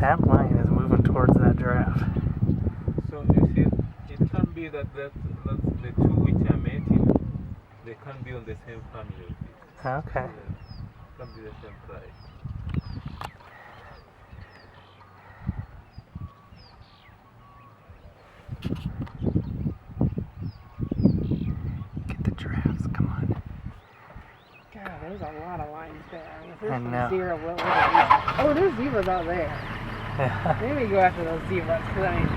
That line is moving towards that giraffe. So you see, it can be that the two which are mating, they can be on the same family. Okay. Can be the same tribe. Get the giraffes, come on. God, there's a lot of lines there. I mean, if I there's know. some zebra, oh, there's zebras out there. Yeah. Maybe go after those zebras, because I mean,